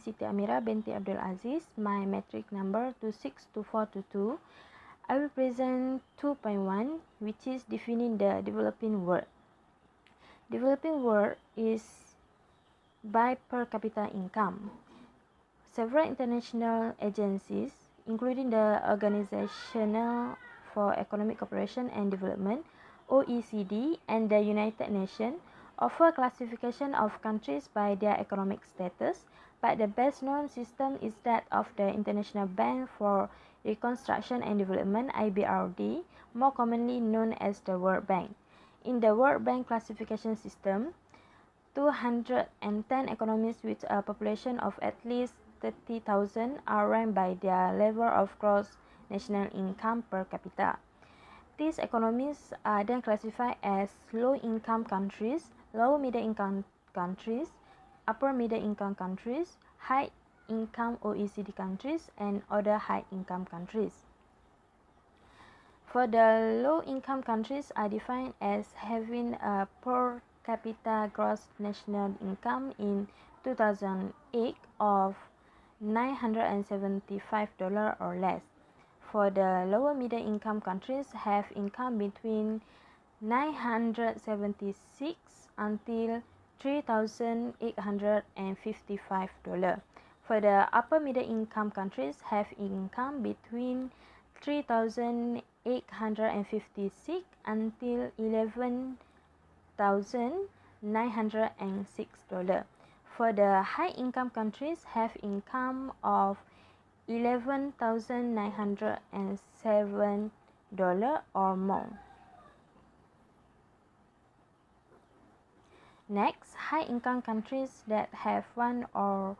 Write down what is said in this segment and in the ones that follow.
Siti Amira binti Abdul Aziz. My metric number 262422. I will present 2.1, which is defining the developing world. Developing world is by per capita income. Several international agencies, including the Organization for Economic Cooperation and Development, OECD, and the United Nations, offer classification of countries by their economic status, but the best known system is that of the International Bank for Reconstruction and Development, IBRD, more commonly known as the World Bank. In the World Bank classification system, 210 economies with a population of at least 30,000 are ranked by their level of gross national income per capita. These economies are then classified as low-income countries, low-middle-income countries, upper-middle-income countries, high-income OECD countries, and other high-income countries. For the low-income countries are defined as having a per capita gross national income in 2008 of $975 or less. For the lower middle income countries have income between $976 until $3,855. For the upper middle income countries have income between $3,856 until $11,906. For the high income countries have income of $11,907 or more. Next, high income countries that have one or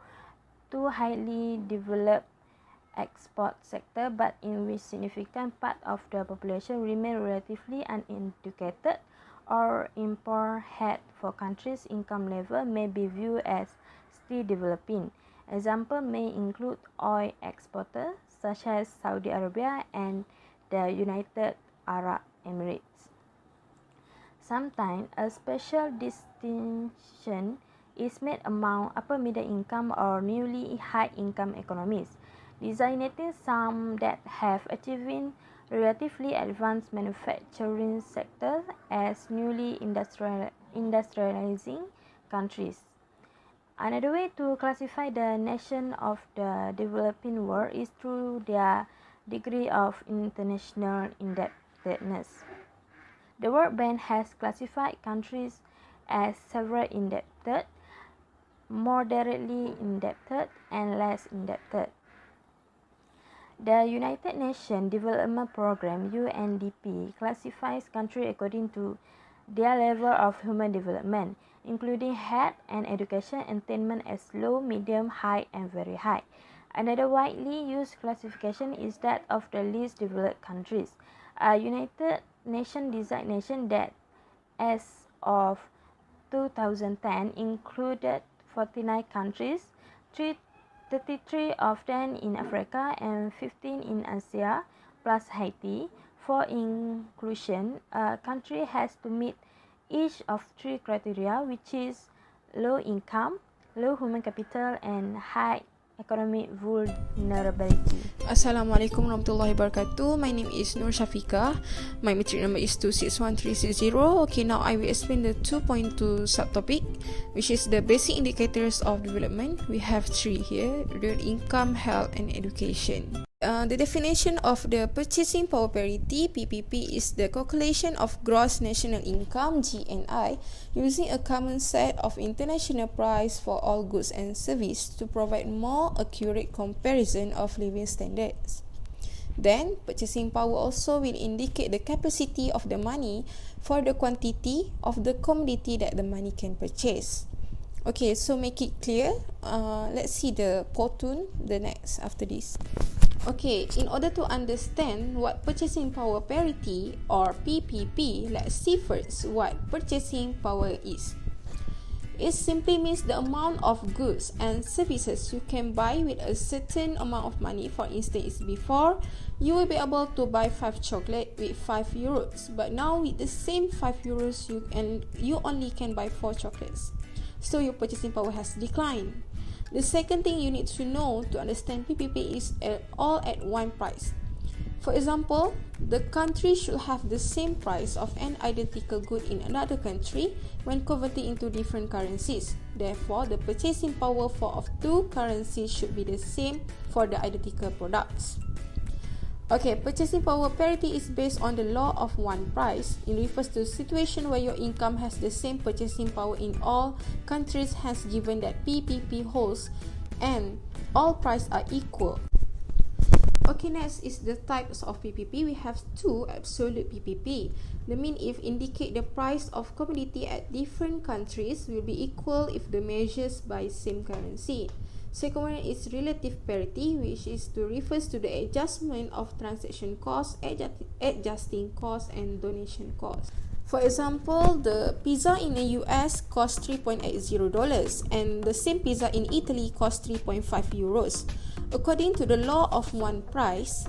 two highly developed export sector but in which significant part of the population remain relatively uneducated or import head for countries' income level may be viewed as still developing. Example may include oil exporters such as Saudi Arabia and the United Arab Emirates. Sometimes a special distinction is made among upper middle income or newly high income economies, designating some that have achieving relatively advanced manufacturing sector as newly industrializing countries. Another way to classify the nation of the developing world is through their degree of international indebtedness. The World Bank has classified countries as severely indebted, moderately indebted, and less indebted. The United Nations Development Programme (UNDP) classifies countries according to their level of human development, including health and education attainment as low, medium, high, and very high. Another widely used classification is that of the least developed countries. A United Nations designation that, as of 2010, included 49 countries, 33 of them in Africa and 15 in Asia, plus Haiti. For inclusion, a country has to meet each of three criteria, which is low income, low human capital, and high economic vulnerability. Assalamualaikum warahmatullahi wabarakatuh. My name is Nur Shafika. My metric number is 261360. Okay, now I will explain the 2.2 subtopic, which is the basic indicators of development. We have three here: real income, health, and education. The definition of the purchasing power parity (PPP) is the calculation of gross national income (GNI) using a common set of international price for all goods and services to provide more accurate comparison of living standards. Then, purchasing power also will indicate the capacity of the money for the quantity of the commodity that the money can purchase. Okay, so make it clear. Let's see the cartoon, the next after this. Okay, in order to understand what purchasing power parity or PPP, let's see first what purchasing power is. It simply means the amount of goods and services you can buy with a certain amount of money. For instance, before you will be able to buy 5 chocolate with 5 euros, but now with the same 5 euros you only can buy 4 chocolates. So your purchasing power has declined. The second thing you need to know to understand PPP is all at one price. For example, the country should have the same price of an identical good in another country when converting into different currencies. Therefore, the purchasing power for of two currencies should be the same for the identical products. Okay, purchasing power parity is based on the law of one price. It refers to a situation where your income has the same purchasing power in all countries, hence given that PPP holds and all prices are equal. Okay, next is the types of PPP. We have two absolute PPP. The mean if indicate the price of commodity at different countries will be equal if the measures by same currency. Second one is relative parity, which is to refers to the adjustment of transaction cost, adjusting cost, and donation cost. For example, the pizza in the US costs $3.80 and the same pizza in Italy costs 3.5 euros. According to the law of one price,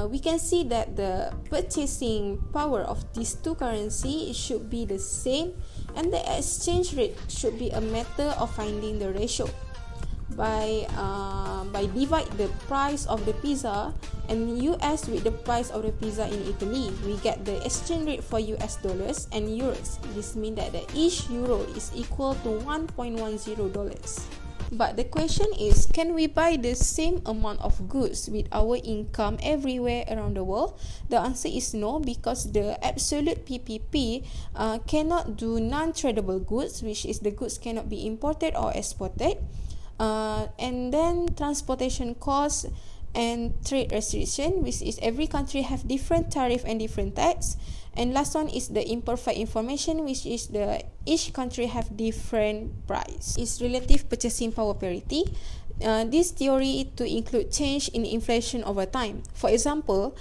we can see that the purchasing power of these two currencies should be the same and the exchange rate should be a matter of finding the ratio. By divide the price of the pizza in US with the price of the pizza in Italy, we get the exchange rate for US dollars and euros. This means that each euro is equal to $1.10. But the question is, can we buy the same amount of goods with our income everywhere around the world? The answer is no, because the absolute PPP cannot do non-tradable goods, which is the goods cannot be imported or exported. And then transportation costs and trade restriction, which is every country have different tariff and different tax. And last one is the imperfect information, which is the each country have different price. Is relative purchasing power parity. This theory to include change in inflation over time. For example,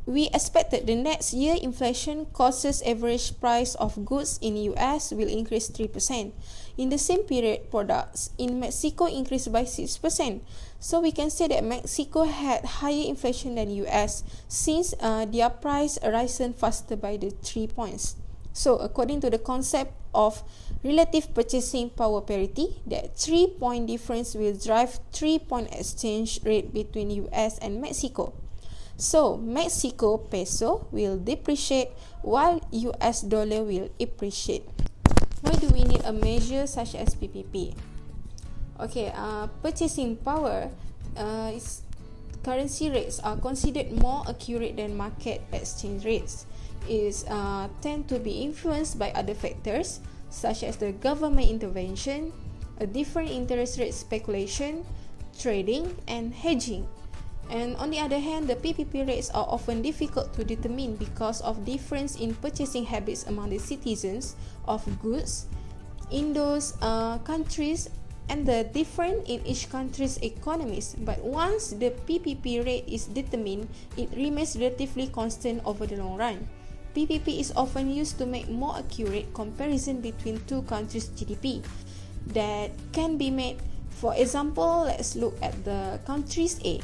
we expected the next year inflation causes average price of goods in US will increase 3%. In the same period, products in Mexico increased by 6%. So we can say that Mexico had higher inflation than US since their price risen faster by the 3 points. So according to the concept of relative purchasing power parity, that 3-point difference will drive 3-point exchange rate between US and Mexico. So Mexico peso will depreciate while US dollar will appreciate. Why do we need a measure such as PPP? Okay, purchasing power is currency rates are considered more accurate than market exchange rates. Is tend to be influenced by other factors such as the government intervention, a different interest rate speculation, trading, and hedging. And on the other hand, the PPP rates are often difficult to determine because of difference in purchasing habits among the citizens of goods in those countries and the difference in each country's economies. But once the PPP rate is determined, it remains relatively constant over the long run. PPP is often used to make more accurate comparison between two countries' GDP that can be made. For example, let's look at the countries A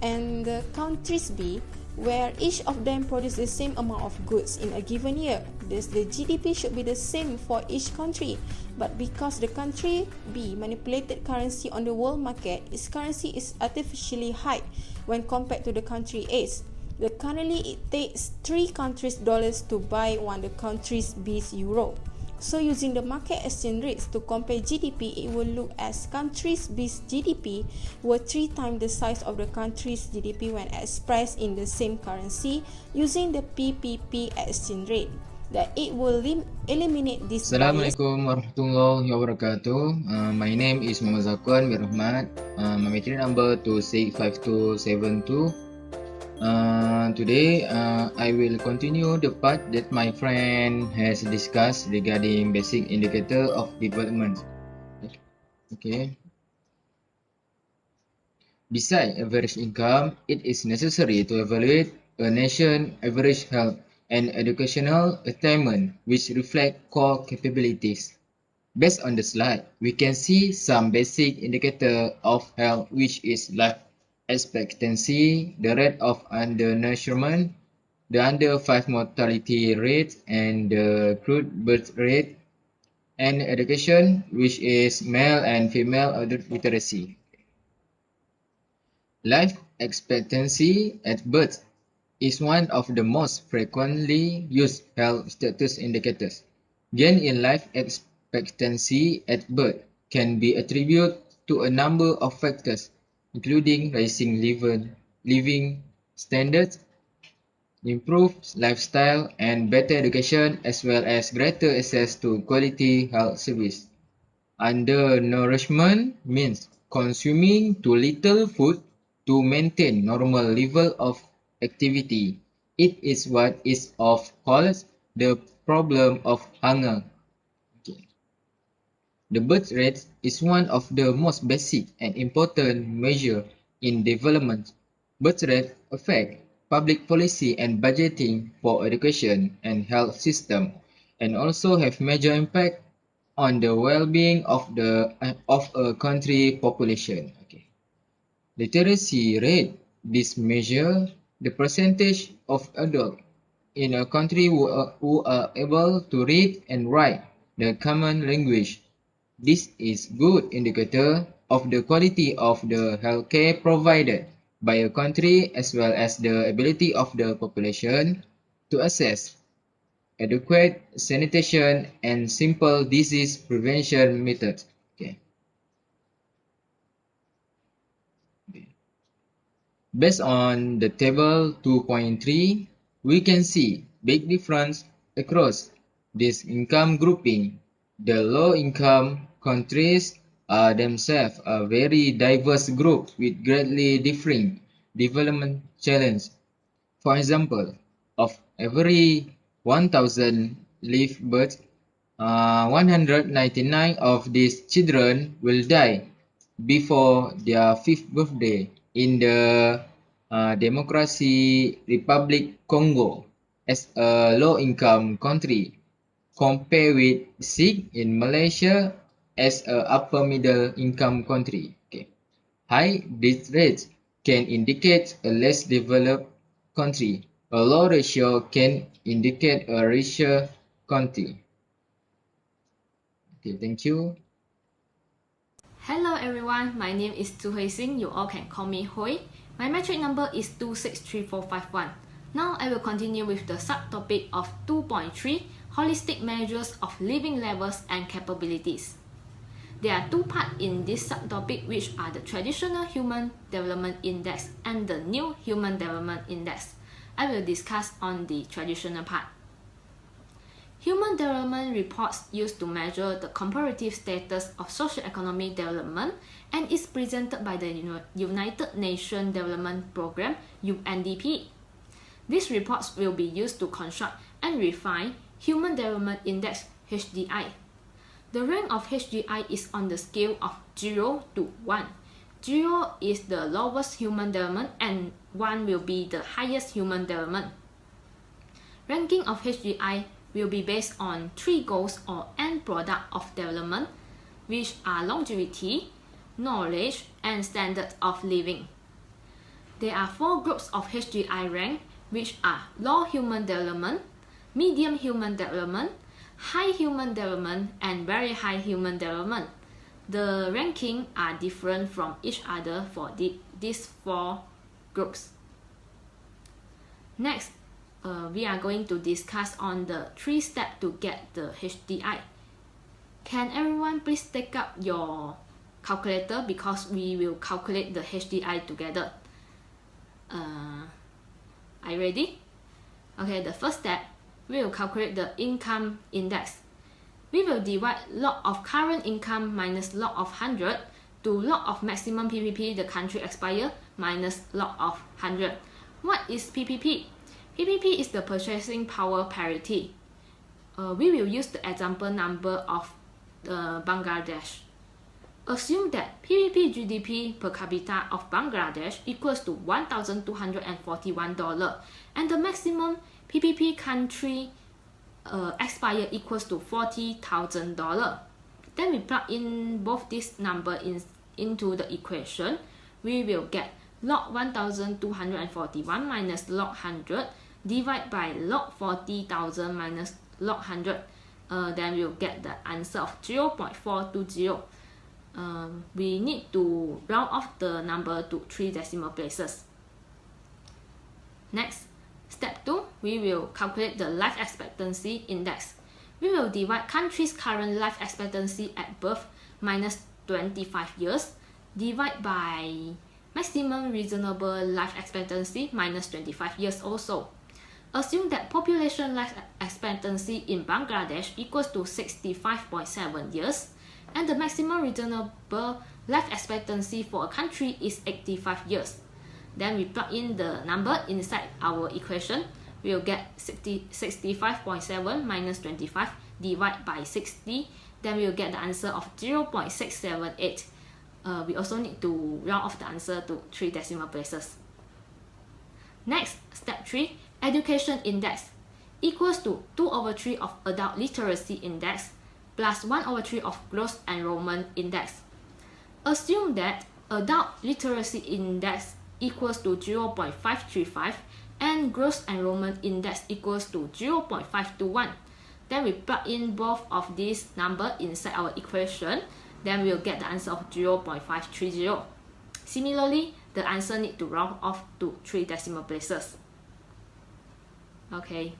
and the countries B, where each of them produce the same amount of goods in a given year. Thus, the GDP should be the same for each country. But because the country B manipulated currency on the world market, its currency is artificially high when compared to the country A's. Currently, it takes 3 countries' dollars to buy one the country's B's euro. So using the market exchange rates to compare GDP, it will look as countries B's GDP were 3 times the size of the country's GDP when expressed in the same currency using the PPP exchange rate. That it will eliminate this bias. Assalamualaikum warahmatullahi wabarakatuh. My name is Muhammad Zakuan Birahmat. My material number 265272. Today, I will continue the part that my friend has discussed regarding basic indicator of development. Okay. Besides average income, it is necessary to evaluate a nation's average health and educational attainment, which reflect core capabilities. Based on the slide, we can see some basic indicator of health, which is life expectancy, the rate of undernourishment, the under 5 mortality rate, and the crude birth rate. and education, which is male and female literacy. Life expectancy at birth is one of the most frequently used health status indicators. Gain in life expectancy at birth can be attributed to a number of factors, including rising living standards, improved lifestyle, and better education, as well as greater access to quality health service. Undernourishment means consuming too little food to maintain normal level of activity. It is what is often called the problem of hunger. Okay. The birth rate is one of the most basic and important measures in development. Birth rate affect public policy and budgeting for education and health system, and also have major impact on the well-being of a country population. Okay. Literacy rate. This measure the percentage of adults in a country who are able to read and write the common language. This is good indicator of the quality of the healthcare provided by a country, as well as the ability of the population to access adequate sanitation and simple disease prevention methods. Okay. Based on the table 2.3, we can see big difference across this income grouping. The low-income countries are themselves a very diverse group with greatly differing development challenges. For example, of every 1,000 live births, 199 of these children will die before their fifth birthday in the Democracy Republic Congo as a low-income country, compared with 6 in Malaysia as a upper middle income country. Okay. High death rates can indicate a less developed country. A low ratio can indicate a richer country. Okay, thank you. Hello everyone, my name is Tu Hui Sing. You all can call me Hui. My metric number is 263451. Now I will continue with the subtopic of 2.3 Holistic Measures of Living Levels and Capabilities. There are two parts in this subtopic, which are the Traditional Human Development Index and the New Human Development Index. I will discuss on the traditional part. Human development reports used to measure the comparative status of socio-economic development and is presented by the United Nations Development Programme (UNDP). These reports will be used to construct and refine Human Development Index (HDI). The rank of HDI is on the scale of 0 to 1. 0 is the lowest human development and 1 will be the highest human development. Ranking of HDI will be based on 3 goals or end product of development, which are longevity, knowledge, and standard of living. There are 4 groups of HDI rank, which are low human development, medium human development, high human development, and very high human development. The ranking are different from each other for these 4 groups. Next, we are going to discuss on the 3 steps to get the HDI. Can everyone please take up your calculator, because we will calculate the HDI together. Are you ready? Okay, the first step, we will calculate the income index. We will divide log of current income minus log of 100 to log of maximum PPP the country expire minus log of 100. What is PPP? PPP is the purchasing power parity. We will use the example number of Bangladesh. Assume that PPP GDP per capita of Bangladesh equals to $1,241 and the maximum PPP country expire equals to $40,000. Then we plug in both this number into the equation. We will get log 1,241 minus log 100 divided by log 40,000 minus log 100. then we'll get the answer of 0.420. We need to round off the number to 3 decimal places. Next, step 2, we will calculate the life expectancy index. We will divide country's current life expectancy at birth minus 25 years, divide by maximum reasonable life expectancy minus 25 years also. Assume that population life expectancy in Bangladesh equals to 65.7 years, and the maximum reasonable life expectancy for a country is 85 years. Then we plug in the number inside our equation. We will get 65.7 minus 25 divided by 60. Then we will get the answer of 0.678. We also need to round off the answer to 3 decimal places. Next, step 3, education index equals to 2/3 of adult literacy index plus 1/3 of gross enrollment index. Assume that adult literacy index equals to 0.535 and gross enrollment index equals to 0.521. Then we plug in both of these numbers inside our equation. Then we'll get the answer of 0.530. Similarly, the answer need to round off to 3 decimal places. Okay,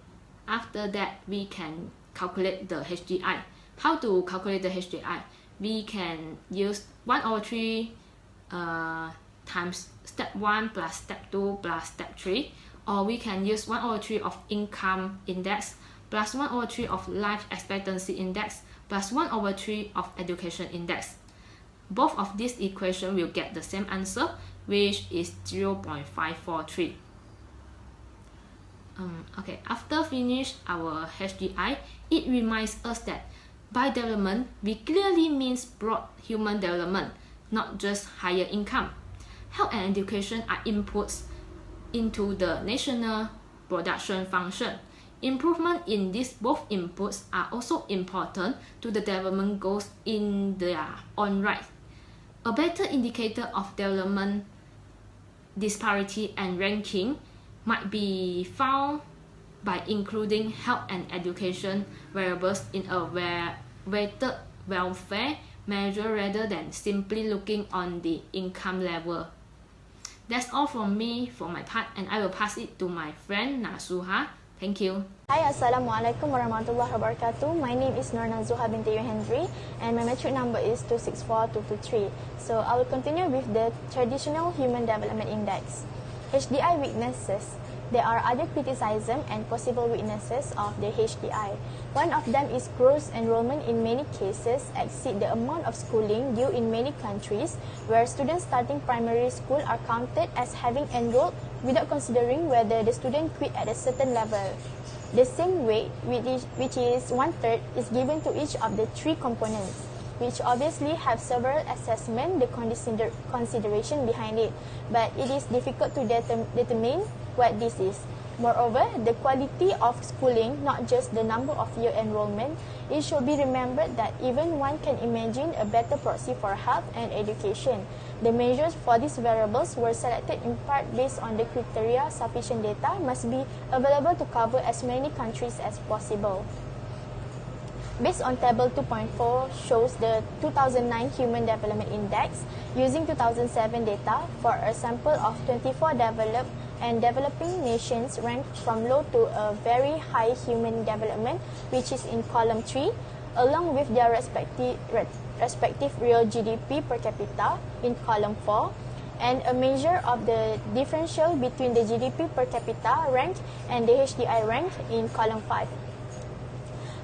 after that we can calculate the HDI. How to calculate the HDI? We can use 1/3 times step 1 plus step 2 plus step 3, or we can use 1/3 of income index plus 1/3 of life expectancy index plus 1/3 of education index. Both of these equations will get the same answer, which is 0.543. Okay, after finish our HDI, it reminds us that by development, we clearly means broad human development, not just higher income. Health and education are inputs into the national production function. Improvement in these both inputs are also important to the development goals in their own right. A better indicator of development disparity and ranking might be found by including health and education variables in a weighted welfare measure rather than simply looking on the income level. That's all from me for my part, and I will pass it to my friend Nazuha. Thank you. Hi, Assalamualaikum warahmatullahi wabarakatuh. My name is Nazuha binti Henry, and my metric number is 264223. So I will continue with the traditional Human Development Index. HDI weaknesses. There are other criticism and possible weaknesses of the HDI. One of them is gross enrollment in many cases exceed the amount of schooling due in many countries, where students starting primary school are counted as having enrolled without considering whether the student quit at a certain level. The same weight, which is 1/3, is given to each of the 3 components, which obviously have several assessment the consideration behind it, but it is difficult to determine what this is. Moreover, the quality of schooling, not just the number of year enrollment, it should be remembered that even one can imagine a better proxy for health and education. The measures for these variables were selected in part based on the criteria sufficient data must be available to cover as many countries as possible. Based on Table 2.4 shows the 2009 Human Development Index using 2007 data for a sample of 24 developed and developing nations ranked from low to a very high human development, which is in column 3, along with their respective real GDP per capita in column 4, and a measure of the differential between the GDP per capita rank and the HDI rank in column 5.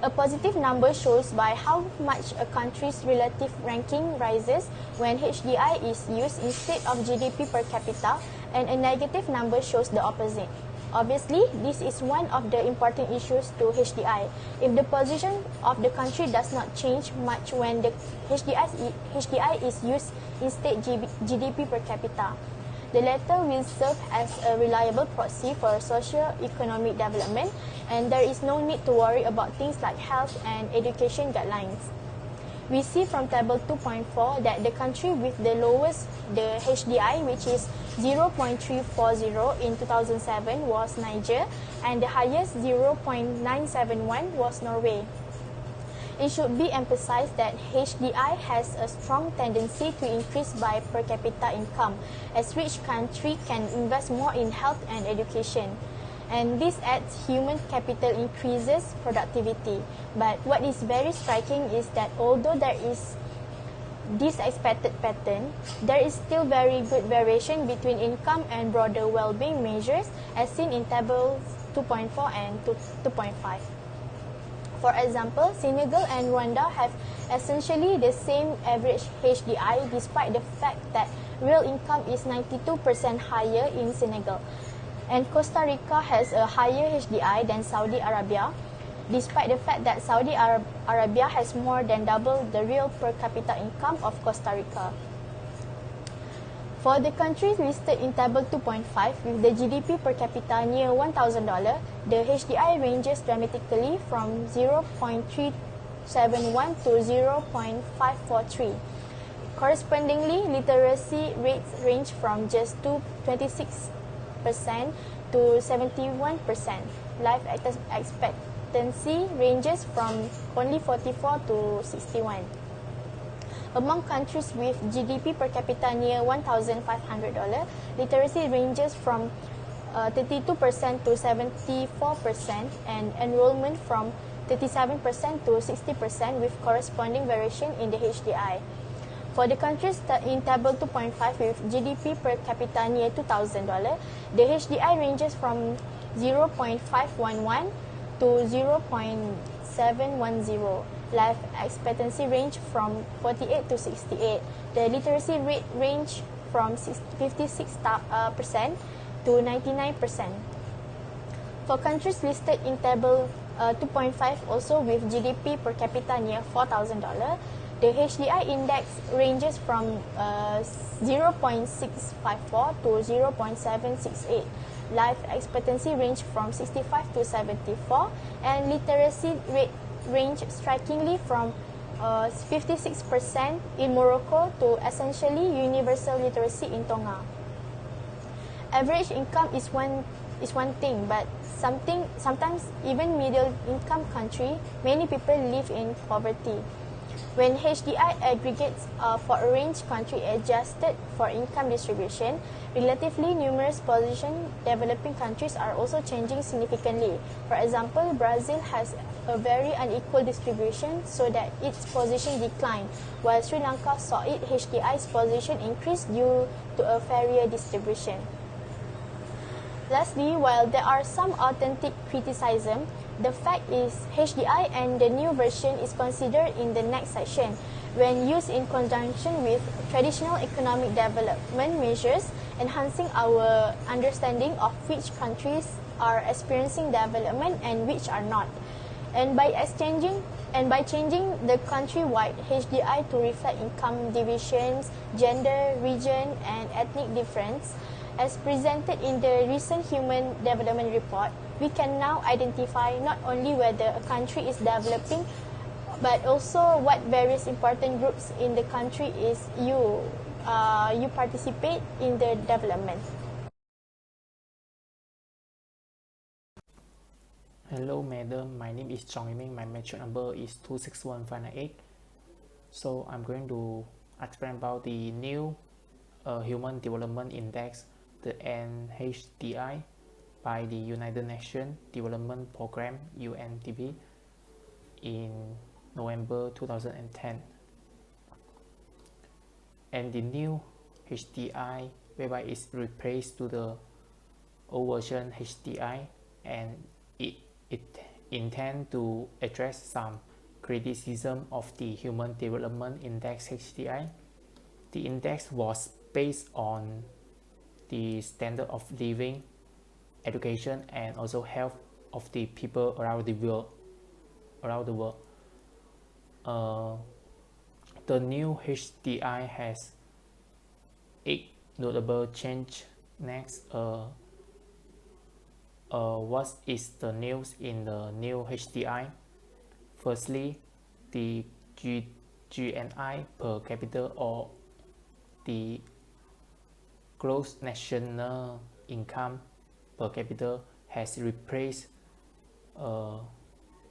A positive number shows by how much a country's relative ranking rises when HDI is used instead of GDP per capita, and a negative number shows the opposite. Obviously, this is one of the important issues to HDI. If the position of the country does not change much when the HDI is used instead GDP per capita, the latter will serve as a reliable proxy for socio-economic development, and there is no need to worry about things like health and education guidelines. We see from Table 2.4 that the country with the lowest, the HDI, which is 0.340 in 2007, was Niger, and the highest 0.971 was Norway. It should be emphasized that HDI has a strong tendency to increase by per capita income, as rich countries can invest more in health and education. And this adds human capital increases productivity. But what is very striking is that although there is this expected pattern, there is still very good variation between income and broader well-being measures as seen in tables 2.4 and 2.5. For example, Senegal and Rwanda have essentially the same average HDI despite the fact that real income is 92% higher in Senegal. And Costa Rica has a higher HDI than Saudi Arabia, despite the fact that Saudi Arabia has more than double the real per capita income of Costa Rica. For the countries listed in Table 2.5 with the GDP per capita near $1,000, the HDI ranges dramatically from 0.371 to 0.543. Correspondingly, literacy rates range from just 26% to 71%. Life expectancy ranges from only 44 to 61. Among countries with GDP per capita near $1,500, literacy ranges from 32% to 74% and enrollment from 37% to 60% with corresponding variation in the HDI. For the countries in Table 2.5 with GDP per capita near $2,000, the HDI ranges from 0.511 to 0.710. Life expectancy range from 48 to 68. The literacy rate range from 56% to 99%. For countries listed in Table 2.5 also with GDP per capita near $4,000, the HDI index ranges from 0.654 to 0.768. Life expectancy range from 65 to 74, and literacy rate range strikingly from 56% in Morocco to essentially universal literacy in Tonga. Average income is one thing, but sometimes even middle income country, many people live in poverty. When HDI aggregates for a range country adjusted for income distribution, relatively numerous position developing countries are also changing significantly. For example, Brazil has a very unequal distribution so that its position declined, while Sri Lanka saw its HDI's position increase due to a fairer distribution. Lastly, while there are some authentic criticism, the fact is HDI and the new version is considered in the next section when used in conjunction with traditional economic development measures, enhancing our understanding of which countries are experiencing development and which are not. And by changing the country-wide HDI to reflect income divisions, gender, region, and ethnic difference, as presented in the recent Human Development Report, we can now identify not only whether a country is developing, but also what various important groups in the country is you participate in the development. Hello madam, my name is YunMing, my metric number is 261598. So I'm going to explain about the new Human Development Index, the NHDI, by the United Nations Development Programme UNDP in November 2010. And the new HDI whereby it's replaced to the old version HDI, and it intends to address some criticism of the Human Development Index HDI. The index was based on the standard of living, education, and also health of the people around the world. The new HDI has 8 notable changes. Next, what is the news in the new HDI? Firstly, the GNI per capita, or the gross national income per capita, has replaced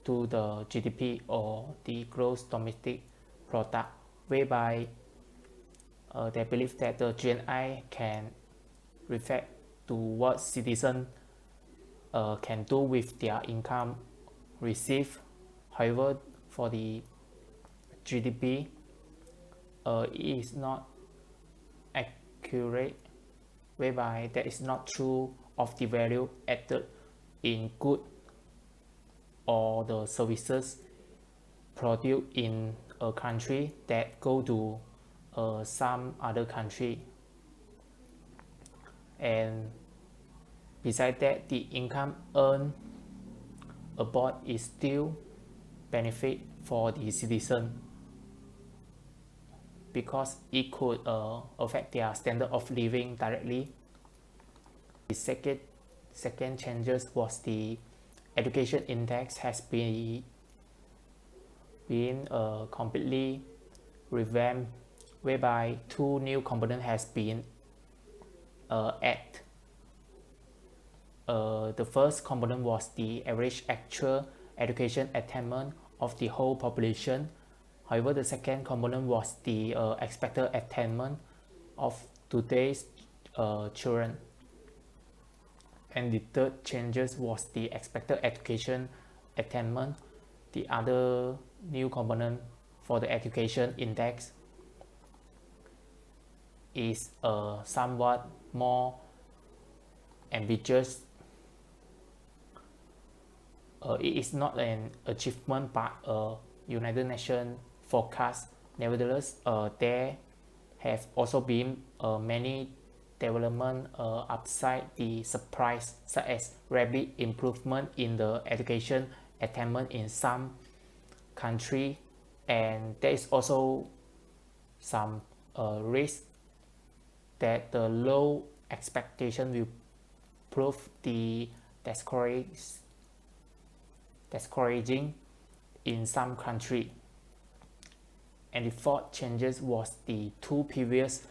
to to the GDP or the gross domestic product, whereby they believe that the GNI can reflect to what citizens can do with their income received. However, for the GDP, it is not accurate, whereby that is not true of the value added in good or the services produced in a country that go to some other country. And besides that, the income earned abroad is still benefit for the citizen, because it could affect their standard of living directly. The second changes was the education index has been completely revamped, whereby two new components has been added. The first component was the average actual education attainment of the whole population. However, the second component was the expected attainment of today's children. And the third changes was the expected education attainment. The other new component for the education index is somewhat more ambitious. It is not an achievement by United Nations forecast. Nevertheless, there have also been many development upside the surprise, such as rapid improvement in the education attainment in some country, and there is also some risk that the low expectation will prove the discouraging in some country. And the fourth changes was the two previous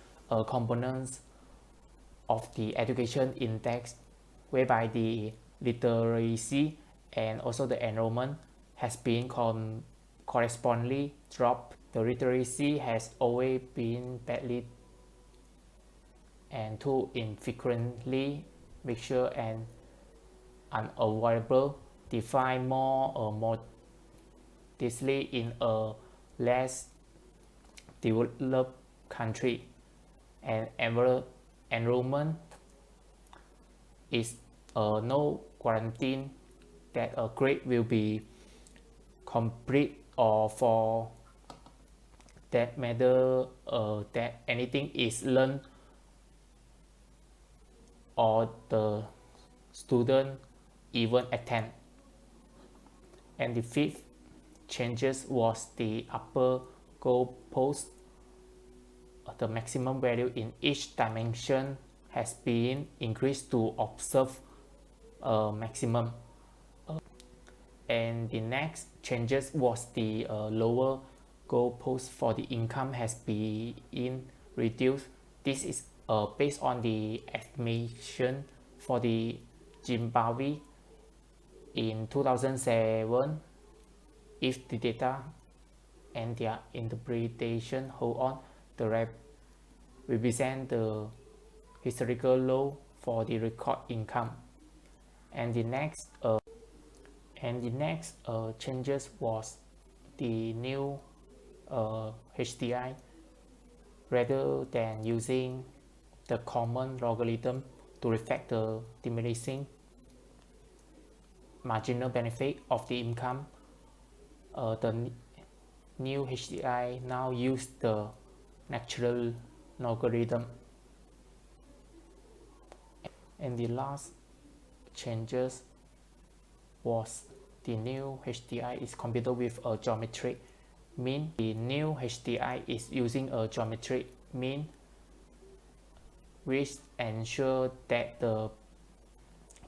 components of the education index, whereby the literacy and also the enrollment has been correspondingly dropped. The literacy has always been badly and too infrequently mixture and unavoidable, defined more or modestly in a less developed country. And enrollment is no guarantee that a grade will be complete, or for that matter that anything is learned or the student even attend. And the fifth changes was the upper goalpost. The maximum value in each dimension has been increased to observe maximum. And the next changes was the lower goalpost for the income has been reduced. This is based on the estimation for the Zimbabwe in 2007. If the data and their interpretation hold on, the represent the historical low for the record income. And the next changes was the new HDI. Rather than using the common logarithm to reflect the diminishing marginal benefit of the income, the new HDI now use the natural logarithm. And the last changes was the new HDI is computed with a geometric mean. The new HDI is using a geometric mean, which ensure that the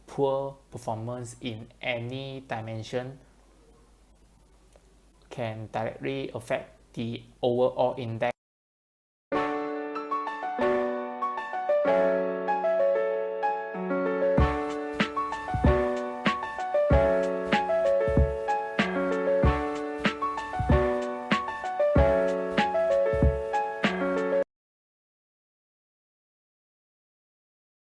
poor performance in any dimension can directly affect the overall index